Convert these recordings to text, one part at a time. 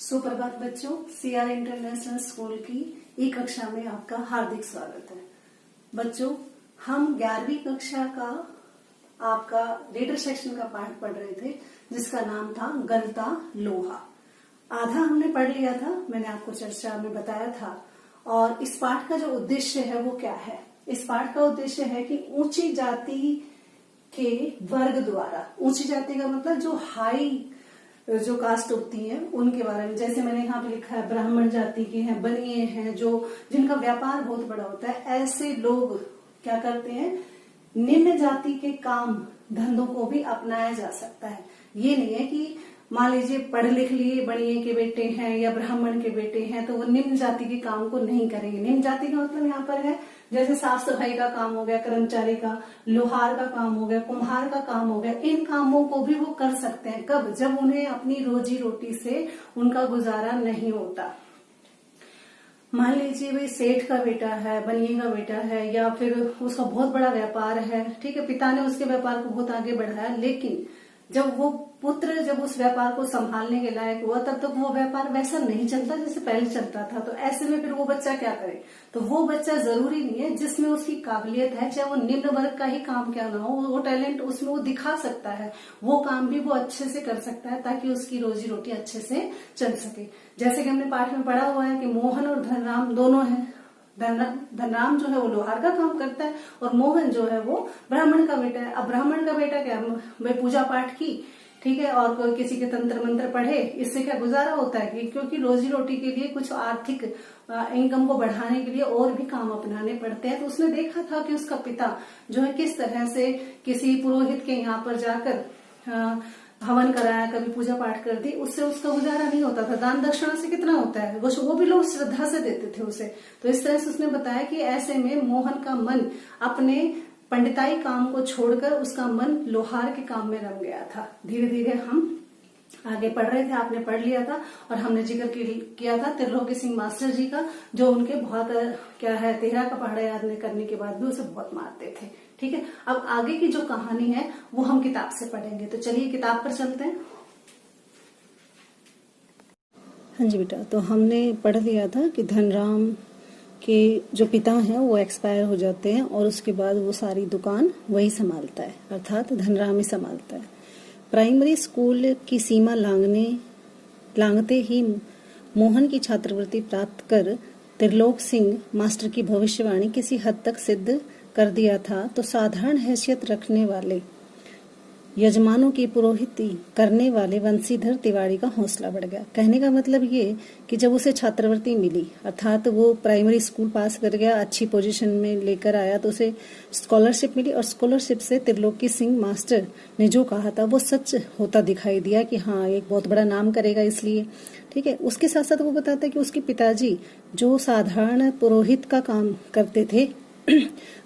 सुप्रभात बच्चों, CR international school की ई कक्षा में आपका हार्दिक स्वागत है। बच्चों, हम 11वीं कक्षा का आपका रीडर सेक्शन का पाठ पढ़ रहे थे, जिसका नाम था गलता लोहा। आधा हमने पढ़ लिया था, मैंने आपको चर्चा में बताया था। और इस पाठ का जो उद्देश्य है वो क्या है? इस पाठ का उद्देश्य है कि ऊंची जाति के वर्ग द्वारा, ऊंची जाति का मतलब जो हाई जो कास्ट होती हैं उनके बारे में, जैसे मैंने यहाँ पे लिखा है ब्राह्मण जाति के हैं, बनिए हैं, जो जिनका व्यापार बहुत बड़ा होता है, ऐसे लोग क्या करते हैं, निम्न जाति के काम धंधों को भी अपनाया जा सकता है। ये नहीं है कि मान लीजिए पढ़ लिख लिए बनिए के बेटे हैं या ब्राह्मण के बेटे हैं तो वो निम्न जाति के काम को नहीं करेंगे। निम्न जाति का मतलब यहाँ पर है जैसे साफ सफाई का काम हो गया, कर्मचारी का, लोहार का काम हो गया, कुम्हार का काम हो गया, इन कामों को भी वो कर सकते हैं। कब? जब उन्हें अपनी रोजी रोटी से उनका गुजारा नहीं होता। मान लीजिए भाई सेठ का बेटा है, बनिए का बेटा है, या फिर उसका बहुत बड़ा व्यापार है, ठीक है, पिता ने उसके व्यापार को बहुत आगे बढ़ाया, लेकिन जब वो पुत्र जब उस व्यापार को संभालने के लायक हुआ तब तक वो व्यापार वैसा नहीं चलता जैसे पहले चलता था। तो ऐसे में फिर वो बच्चा क्या करे? तो वो बच्चा जरूरी नहीं है, जिसमें उसकी काबिलियत है, चाहे वो निम्न वर्ग का ही काम क्या ना हो, वो टैलेंट उसमें वो दिखा सकता है, वो काम भी वो अच्छे से कर सकता है ताकि उसकी रोजी रोटी अच्छे से चल सके। जैसे कि हमने पाठ में पढ़ा हुआ है कि मोहन और धनराम दोनों हैं। धनराम जो है वो लोहार का काम करता है और मोहन जो है वो ब्राह्मण का बेटा है। अब ब्राह्मण का बेटा क्या, भाई पूजा पाठ की, ठीक है, और कोई किसी के तंत्र मंत्र पढ़े, इससे क्या गुजारा होता है कि क्योंकि रोजी रोटी के लिए कुछ आर्थिक इनकम को बढ़ाने के लिए और भी काम अपनाने पड़ते हैं। तो उसने देखा था कि उसका पिता जो है किस तरह से किसी पुरोहित के यहाँ पर जाकर हवन कराया, कभी पूजा पाठ कर दी, उससे उसका गुजारा नहीं होता था। दान दक्षिणा से कितना होता है, वो भी लोग श्रद्धा से देते थे उसे। तो इस तरह से उसने बताया कि ऐसे में मोहन का मन अपने पंडिताई काम को छोड़कर उसका मन लोहार के काम में रम गया था। धीरे धीरे हम आगे पढ़ रहे थे, आपने पढ़ लिया था और हमने जिक्र किया था त्रिलोकी सिंह मास्टर जी का, जो उनके बहुत क्या है, तेहरा का पहाड़ा याद करने के बाद भी उसे बहुत मारते थे। ठीक है, अब आगे की जो कहानी है वो हम किताब से पढ़ेंगे। तो चलिए किताब पर चलते हैं। हाँ जी बेटा, तो हमने पढ़ लिया था कि धनराम के जो पिता हैं वो एक्सपायर हो जाते हैं और उसके बाद वो सारी दुकान वही संभालता है, अर्थात धनराम ही संभालता है। प्राइमरी स्कूल की सीमा लांघते ही मोहन की छात्रवृत्ति प्राप्त कर त्रिलोक सिंह मास्टर की भविष्यवाणी किसी हद तक सिद्ध कर दिया था तो साधारण हैसियत रखने वाले यजमानों की पुरोहिती करने वाले वंशीधर तिवारी का हौसला बढ़ गया। कहने का मतलब ये कि जब उसे छात्रवृत्ति मिली, अर्थात वो प्राइमरी स्कूल पास कर गया, अच्छी पोजीशन में लेकर आया, तो उसे स्कॉलरशिप मिली और स्कॉलरशिप से त्रिलोकी सिंह मास्टर ने जो कहा था वो सच होता दिखाई दिया कि हाँ एक बहुत बड़ा नाम करेगा इसलिए। ठीक है, उसके साथ साथ वो बताता है कि उसके पिताजी जो साधारण पुरोहित का काम करते थे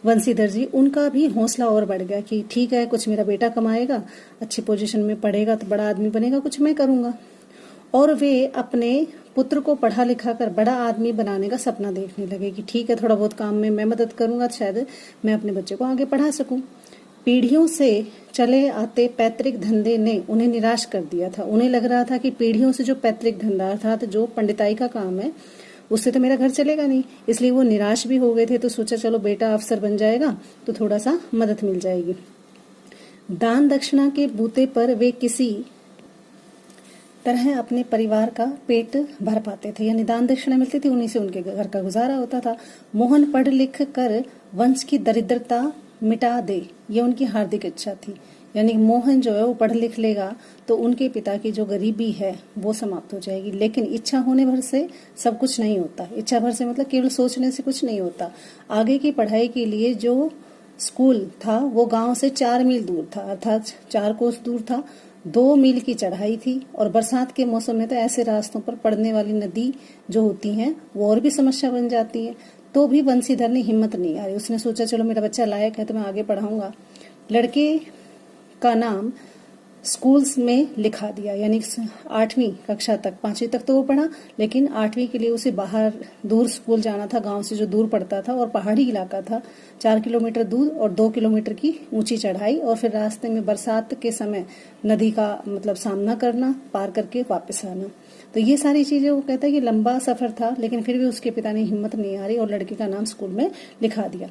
वंशीधर जी, उनका भी हौसला और बढ़ गया कि ठीक है, कुछ मेरा बेटा कमाएगा, अच्छी पोजीशन में पढ़ेगा तो बड़ा आदमी बनेगा, कुछ मैं करूंगा। और वे अपने पुत्र को पढ़ा लिखा कर बड़ा आदमी बनाने का सपना देखने लगे कि ठीक है, थोड़ा बहुत काम में मैं मदद करूंगा, शायद मैं अपने बच्चे को आगे पढ़ा सकूं। पीढ़ियों से चले आते पैतृक धंधे ने उन्हें निराश कर दिया था। उन्हें लग रहा था कि पीढ़ियों से जो पैतृक धंधा अर्थात जो पंडिताई का काम है उससे तो मेरा घर चलेगा नहीं, इसलिए वो निराश भी हो गए थे। तो सोचा चलो बेटा अफसर बन जाएगा तो थोड़ा सा मदद मिल जाएगी। दान दक्षिणा के बूते पर वे किसी तरह अपने परिवार का पेट भर पाते थे, यानी दान दक्षिणा मिलती थी, उन्हीं से उनके घर का गुजारा होता था। मोहन पढ़ लिख कर वंश की दरिद्रता मिटा दे, ये उनकी हार्दिक इच्छा थी। यानी मोहन जो है वो पढ़ लिख लेगा तो उनके पिता की जो गरीबी है वो समाप्त हो जाएगी। लेकिन इच्छा होने भर से सब कुछ नहीं होता। इच्छा भर से मतलब केवल सोचने से कुछ नहीं होता। आगे की पढ़ाई के लिए जो स्कूल था वो गांव से 4 मील दूर था, अर्थात 4 कोस दूर था। 2 मील की चढ़ाई थी और बरसात के मौसम में तो ऐसे रास्तों पर पड़ने वाली नदी जो होती हैं वो और भी समस्या बन जाती है। तो भी बंसीधर ने हिम्मत नहीं हारी। उसने सोचा चलो मेरा बच्चा लायक है तो मैं आगे पढ़ाऊंगा। लड़के का नाम स्कूल्स में लिखा दिया, यानी 8वीं कक्षा तक, 5वीं तक तो वो पढ़ा, लेकिन 8वीं के लिए उसे बाहर दूर स्कूल जाना था, गांव से जो दूर पड़ता था और पहाड़ी इलाका था, 4 किलोमीटर दूर और 2 किलोमीटर की ऊंची चढ़ाई, और फिर रास्ते में बरसात के समय नदी का मतलब सामना करना, पार करके वापस आना। तो ये सारी चीजें वो कहता है कि लंबा सफर था, लेकिन फिर भी उसके पिता ने हिम्मत नहीं हारी और लड़के का नाम स्कूल में लिखा दिया।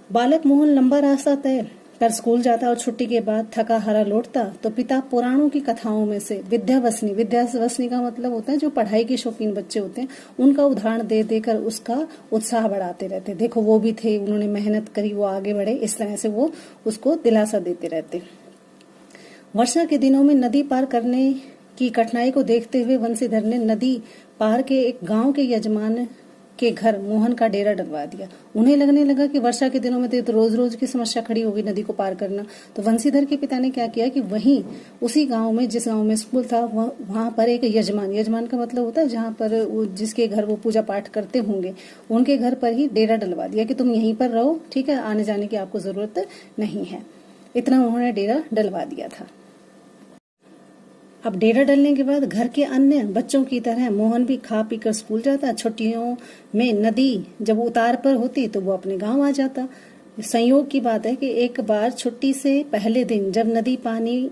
बालक मोहन लंबा रास्ता तय कर स्कूल जाता और छुट्टी के बाद थका हारा लौटता तो पिता पुराणों की कथाओं में से विद्यावसनी का मतलब होता है जो पढ़ाई के शौकीन बच्चे होते हैं, उनका उदाहरण दे देकर उसका उत्साह बढ़ाते रहते। देखो वो भी थे, उन्होंने मेहनत करी, वो आगे बढ़े, इस तरह से वो उसको दिलासा देते रहते। वर्षा के दिनों में नदी पार करने की कठिनाई को देखते हुए वंशीधर ने नदी पार के एक गांव के यजमान के घर मोहन का डेरा डलवा दिया। उन्हें लगने लगा कि वर्षा के दिनों में तो रोज रोज की समस्या खड़ी होगी नदी को पार करना। तो वंशीधर के पिता ने क्या किया कि वहीं उसी गांव में, जिस गांव में स्कूल था, वहां पर एक यजमान का मतलब होता है जहां पर जिसके घर वो पूजा पाठ करते होंगे, उनके घर पर ही डेरा डलवा दिया कि तुम यहीं पर रहो, ठीक है, आने जाने की आपको जरूरत नहीं है। इतना उन्होंने डेरा डलवा दिया था। अब डेरा डलने के बाद घर के अन्य बच्चों की तरह मोहन भी खा पी कर स्कूल जाता। छुट्टियों में नदी जब उतार पर होती तो वो अपने गांव आ जाता। संयोग की बात है कि एक बार छुट्टी से पहले दिन जब नदी पानी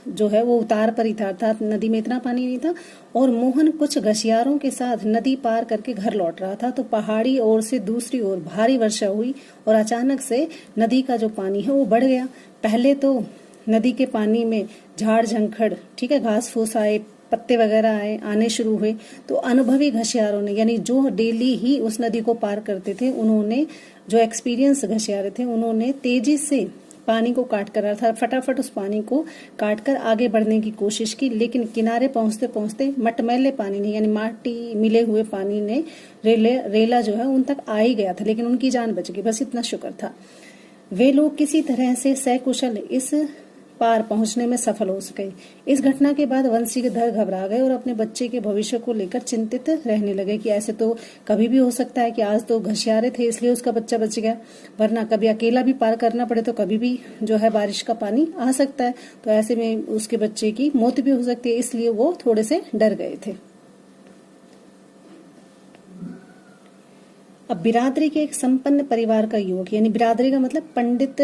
जो है वो उतार पर ही था, अर्थात नदी में इतना पानी नहीं था, और मोहन कुछ घसियारों के साथ नदी पार करके घर लौट रहा था तो पहाड़ी ओर से दूसरी ओर भारी वर्षा हुई और अचानक से नदी का जो पानी है वो बढ़ गया। पहले तो नदी के पानी में झाड़ झंखड़, ठीक है, घास फूस आए, पत्ते वगैरह आने शुरू हुए। तो अनुभवी घसियारों ने, यानी जो डेली ही उस नदी को पार करते थे, उन्होंने, जो एक्सपीरियंस घसियारे थे, उन्होंने तेजी से पानी को काट कर, अर्थात फटाफट उस पानी को काट कर आगे बढ़ने की कोशिश की। लेकिन किनारे पहुंचते पहुंचते मटमैले पानी ने, यानी माटी मिले हुए पानी ने रेला जो है उन तक आ ही गया था, लेकिन उनकी जान बच गई, बस इतना शुक्र था। वे लोग किसी तरह से सकुशल इस पार पहुंचने में सफल हो सके। इस घटना के बाद वंशीधर घबरा गए और अपने बच्चे के भविष्य को लेकर चिंतित रहने लगे कि ऐसे तो कभी भी हो सकता है कि आज तो घसियारे थे इसलिए उसका बच्चा बच गया, वरना कभी अकेला भी पार करना पड़े तो कभी भी जो है बारिश का पानी आ सकता है, तो ऐसे में उसके बच्चे की मौत भी हो सकती है, इसलिए वो थोड़े से डर गए थे। अब बिरादरी के एक संपन्न परिवार का युवक, यानी बिरादरी का मतलब पंडित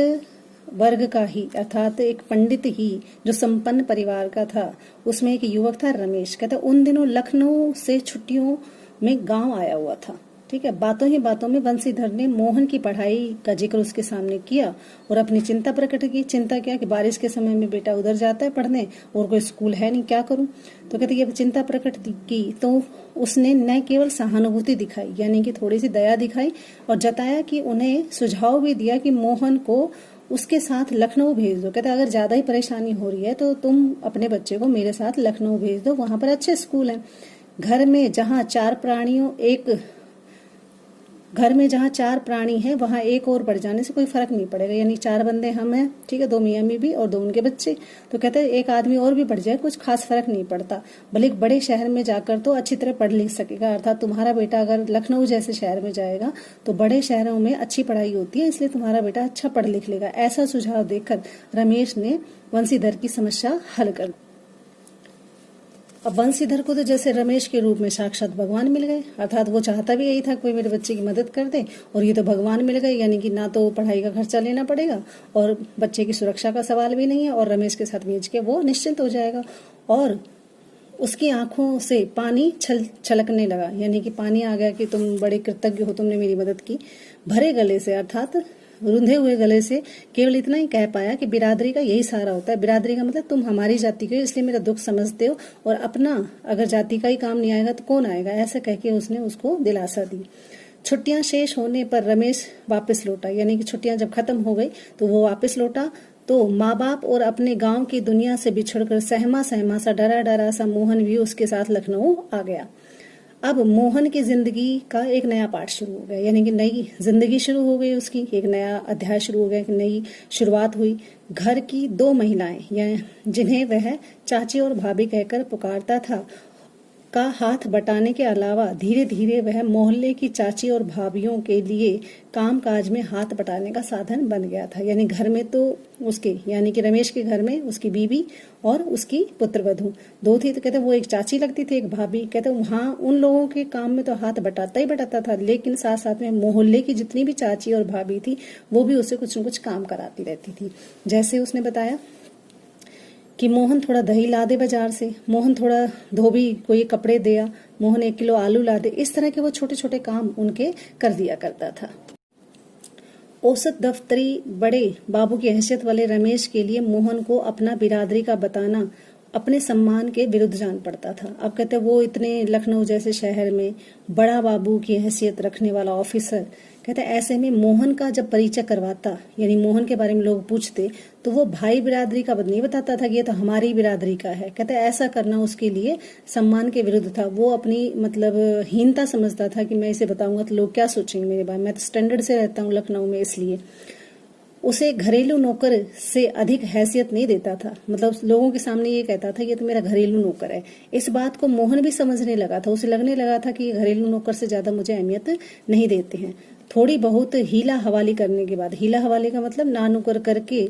वर्ग का ही, अर्थात एक पंडित ही जो संपन्न परिवार का था, उसमें एक युवक था रमेश। कहता उन दिनों लखनऊ से छुट्टियों में गांव आया हुआ था। ठीक है, बातों ही बातों में वंशीधर ने मोहन की पढ़ाई का जिक्र उसके सामने किया और अपनी चिंता प्रकट की। चिंता क्या कि बारिश के समय में बेटा उधर जाता है पढ़ने और कोई स्कूल है नहीं, क्या करूं। तो कहते ये चिंता प्रकट की तो उसने न केवल सहानुभूति दिखाई, यानी कि थोड़ी सी दया दिखाई, और जताया कि उन्हें सुझाव भी दिया कि मोहन को उसके साथ लखनऊ भेज दो। कहते अगर ज्यादा ही परेशानी हो रही है तो तुम अपने बच्चे को मेरे साथ लखनऊ भेज दो, वहां पर अच्छे स्कूल हैं। घर में जहां चार प्राणी हैं वहां एक और बढ़ जाने से कोई फर्क नहीं पड़ेगा, यानी 4 बंदे हम हैं, ठीक है, 2 मियां बीबी और 2 उनके बच्चे। तो कहते हैं एक आदमी और भी बढ़ जाए कुछ खास फर्क नहीं पड़ता, भले एक बड़े शहर में जाकर तो अच्छी तरह पढ़ लिख सकेगा। अर्थात तुम्हारा बेटा अगर लखनऊ जैसे शहर में जाएगा तो बड़े शहरों में अच्छी पढ़ाई होती है, इसलिए तुम्हारा बेटा अच्छा पढ़ लिख लेगा। ऐसा सुझाव देकर रमेश ने वंशीधर की समस्या हल कर। अब वंशीधर को तो जैसे रमेश के रूप में साक्षात भगवान मिल गए, अर्थात वो चाहता भी यही था कोई मेरे बच्चे की मदद कर दे, और ये तो भगवान मिल गए, यानी कि ना तो पढ़ाई का खर्चा लेना पड़ेगा और बच्चे की सुरक्षा का सवाल भी नहीं है, और रमेश के साथ भेज के वो निश्चिंत हो जाएगा। और उसकी आंखों से पानी छलकने लगा, यानी कि पानी आ गया कि तुम बड़े कृतज्ञ हो, तुमने मेरी मदद की। भरे गले से, अर्थात रुंधे हुए गले से केवल इतना ही कह पाया कि बिरादरी का यही सहारा होता है। बिरादरी का मतलब तुम हमारी जाति के हो इसलिए मेरा दुख समझते हो, और अपना अगर जाति का ही काम नहीं आएगा तो कौन आएगा, ऐसा कह के उसने उसको दिलासा दी। छुट्टियां शेष होने पर रमेश वापस लौटा, यानी कि छुट्टियां जब खत्म हो गई तो वो वापस लौटा। तो माँ बाप और अपने गांव की दुनिया से बिछड़कर सहमा सहमा सा, डरा डरा सा मोहन भी उसके साथ लखनऊ आ गया। अब मोहन की जिंदगी का एक नया पार्ट शुरू हो गया, यानी कि नई जिंदगी शुरू हो गई उसकी, एक नया अध्याय शुरू हो गया, एक नई शुरुआत हुई। घर की 2 महिलाएं जिन्हें वह चाची और भाभी कहकर पुकारता था का हाथ बटाने के अलावा धीरे धीरे वह मोहल्ले की चाची और भाभियों के लिए काम काज में हाथ बटाने का साधन बन गया था। यानी घर में तो उसके, यानी कि रमेश के घर में उसकी बीवी और उसकी पुत्रवधू 2 थी। तो कहते वो एक चाची लगती थी, एक भाभी। कहते वहां उन लोगों के काम में तो हाथ बटाता ही बटाता था, लेकिन साथ साथ में मोहल्ले की जितनी भी चाची और भाभी थी वो भी उससे कुछ न कुछ काम कराती रहती थी। जैसे उसने बताया कि मोहन थोड़ा दही ला दे बाजार से, मोहन थोड़ा धोबी कोई कपड़े दिया, मोहन 1 किलो आलू ला दे। इस तरह के वो छोटे छोटे काम उनके कर दिया करता था। औसत दफ्तरी बड़े बाबू की हैसियत वाले रमेश के लिए मोहन को अपना बिरादरी का बताना अपने सम्मान के विरुद्ध जान पड़ता था। अब कहते वो इतने लखनऊ जैसे शहर में बड़ा बाबू की हैसियत रखने वाला ऑफिसर, कहते ऐसे में मोहन का जब परिचय करवाता, यानी मोहन के बारे में लोग पूछते, तो वो भाई बिरादरी का नहीं बताता था कि ये तो हमारी बिरादरी का है। कहते ऐसा करना उसके लिए सम्मान के विरुद्ध था। वो अपनी मतलब हीनता समझता था कि मैं इसे बताऊंगा तो लोग क्या सोचेंगे मेरे बारे में, मैं तो स्टैंडर्ड से रहता हूँ लखनऊ में, इसलिए उसे घरेलू नौकर से अधिक हैसियत नहीं देता था। मतलब लोगों के सामने ये कहता था ये तो मेरा घरेलू नौकर है। इस बात को मोहन भी समझने लगा था। उसे लगने लगा था कि ये घरेलू नौकर से ज्यादा मुझे अहमियत नहीं देते हैं। थोड़ी बहुत हीला हवाली करने के बाद, हीला हवाली का मतलब ना नुकर करके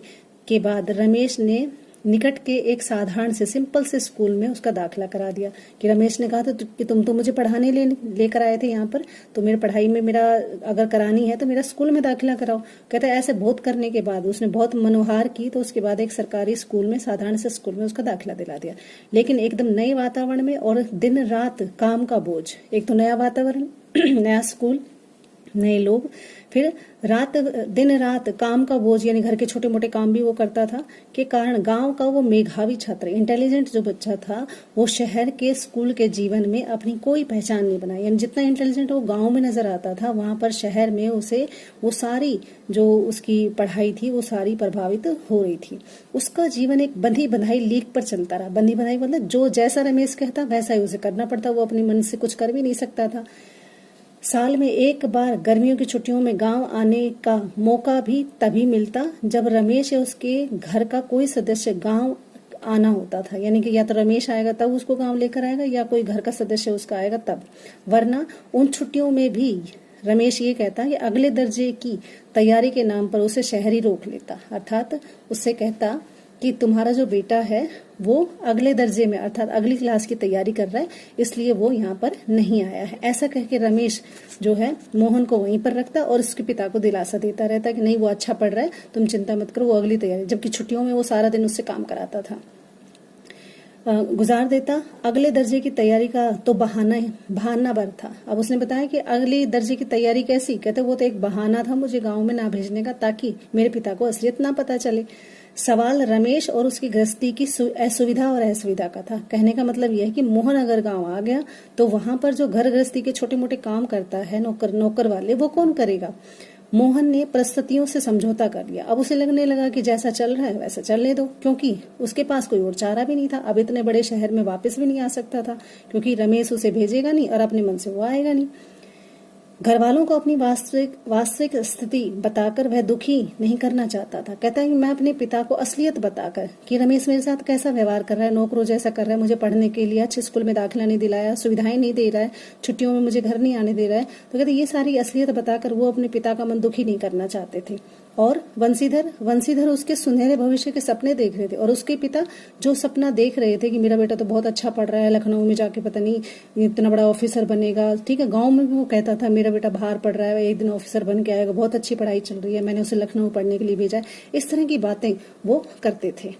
के बाद रमेश ने निकट के एक साधारण से सिंपल से स्कूल में उसका दाखिला करा दिया। कि रमेश ने कहा था कि तुम तो मुझे पढ़ाने लेकर आए थे यहाँ पर, तो मेरी पढ़ाई में मेरा अगर करानी है तो मेरा स्कूल में दाखिला कराओ। कहते ऐसे बहुत करने के बाद उसने बहुत मनोहार की, तो उसके बाद एक सरकारी स्कूल में, साधारण से स्कूल में उसका दाखिला दिला दिया। लेकिन एकदम नए वातावरण में और दिन रात काम का बोझ, एक तो नया वातावरण, नया स्कूल, नए लोग, फिर दिन रात काम का बोझ, यानी घर के छोटे मोटे काम भी वो करता था, के कारण गांव का वो मेधावी छात्र, इंटेलिजेंट जो बच्चा था, वो शहर के स्कूल के जीवन में अपनी कोई पहचान नहीं बनाई। यानी जितना इंटेलिजेंट वो गांव में नजर आता था, वहां पर शहर में उसे वो सारी जो उसकी पढ़ाई थी वो सारी प्रभावित हो रही थी। उसका जीवन एक बंधी बंधाई लीक पर चलता रहा। बंधी बंधाई मतलब जो जैसा रमेश कहता वैसा ही उसे करना पड़ता, वो अपने मन से कुछ कर भी नहीं सकता था। साल में एक बार गर्मियों की छुट्टियों में गांव आने का मौका भी तभी मिलता जब रमेश या उसके घर का कोई सदस्य गांव आना होता था। यानी कि या तो रमेश आएगा तब उसको गांव लेकर आएगा, या कोई घर का सदस्य उसका आएगा तब। वरना उन छुट्टियों में भी रमेश ये कहता कि अगले दर्जे की तैयारी के नाम पर उसे शहरी रोक लेता। अर्थात उससे कहता कि तुम्हारा जो बेटा है वो अगले दर्जे में, अर्थात अगली क्लास की तैयारी कर रहा है, इसलिए वो यहाँ पर नहीं आया है। ऐसा कह के रमेश जो है मोहन को वहीं पर रखता और उसके पिता को दिलासा देता रहता कि नहीं वो अच्छा पढ़ रहा है, तुम चिंता मत करो, वो अगली तैयारी, जबकि छुट्टियों में वो सारा दिन उससे काम कराता था, गुजार देता। अगले दर्जे की तैयारी का तो बहाना भर था। अब उसने बताया कि अगले दर्जे की तैयारी कैसी, कहते वो तो एक बहाना था मुझे गांव में ना भेजने का, ताकि मेरे पिता को असलियत ना पता चले। सवाल रमेश और उसकी गृहस्थी की असुविधा और असुविधा का था। कहने का मतलब यह है कि मोहन अगर गांव आ गया तो वहां पर जो घर गृहस्थी के छोटे मोटे काम करता है नौकर वाले, वो कौन करेगा। मोहन ने परिस्थितियों से समझौता कर लिया। अब उसे लगने लगा कि जैसा चल रहा है वैसा चलने दो, क्योंकि उसके पास कोई और चारा भी नहीं था। अब इतने बड़े शहर में वापस भी नहीं आ सकता था, क्योंकि रमेश उसे भेजेगा नहीं और अपने मन से वो आएगा नहीं। घर वालों को अपनी वास्तविक स्थिति बताकर वह दुखी नहीं करना चाहता था। कहता है कि मैं अपने पिता को असलियत बताकर कि रमेश मेरे साथ कैसा व्यवहार कर रहा है, नौकरों जैसा कर रहा है, मुझे पढ़ने के लिए अच्छे स्कूल में दाखिला नहीं दिलाया, सुविधाएं नहीं दे रहा है, छुट्टियों में मुझे घर नहीं आने दे रहा है, तो कहते ये सारी असलियत बताकर वो अपने पिता का मन दुखी नहीं करना चाहते थे। और वंशीधर उसके सुनहरे भविष्य के सपने देख रहे थे, और उसके पिता जो सपना देख रहे थे कि मेरा बेटा तो बहुत अच्छा पढ़ रहा है, लखनऊ में जाके पता नहीं इतना बड़ा ऑफिसर बनेगा। ठीक है, गांव में भी वो कहता था मेरा बेटा बाहर पढ़ रहा है, एक दिन ऑफिसर बन के आएगा, बहुत अच्छी पढ़ाई चल रही है, मैंने उसे लखनऊ पढ़ने के लिए भेजा है। इस तरह की बातें वो करते थे।